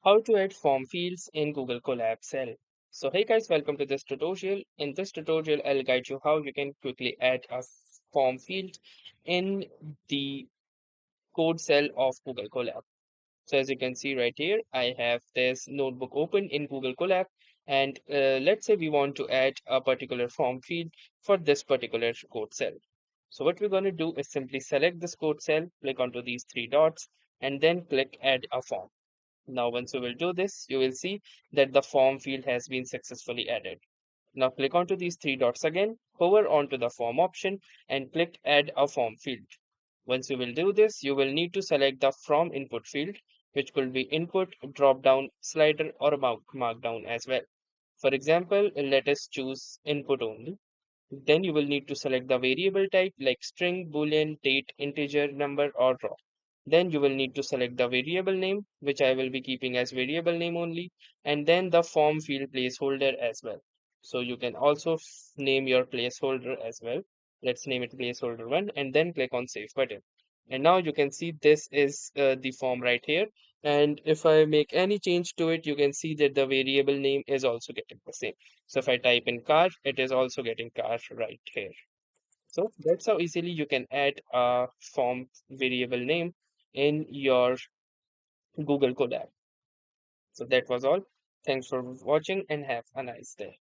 How to add form fields in Google Colab cell. So hey guys, welcome to this tutorial. In this tutorial, I'll guide you how you can quickly add a form field in the code cell of Google Colab. So as you can see right here, I have this notebook open in Google Colab, and let's say we want to add a particular form field for this particular code cell. So what we're going to do is simply select this code cell, click onto these three dots, and then click add a form. Now, once you will do this, you will see that the form field has been successfully added. Now click onto these three dots again, hover onto the form option and click add a form field. Once you will do this, you will need to select the from input field, which could be input, drop down, slider or markdown as well. For example, let us choose input only. Then you will need to select the variable type like string, boolean, date, integer, number, or raw. Then you will need to select the variable name, which I will be keeping as variable name only, and then the form field placeholder as well. So you can also name your placeholder as well. Let's name it placeholder 1 and then click on save button. And now you can see this is the form right here. And if I make any change to it, you can see that the variable name is also getting the same. So if I type in car, it is also getting car right here. So that's how easily you can add a form variable name in your Google Colab. So that was all. Thanks for watching and have a nice day.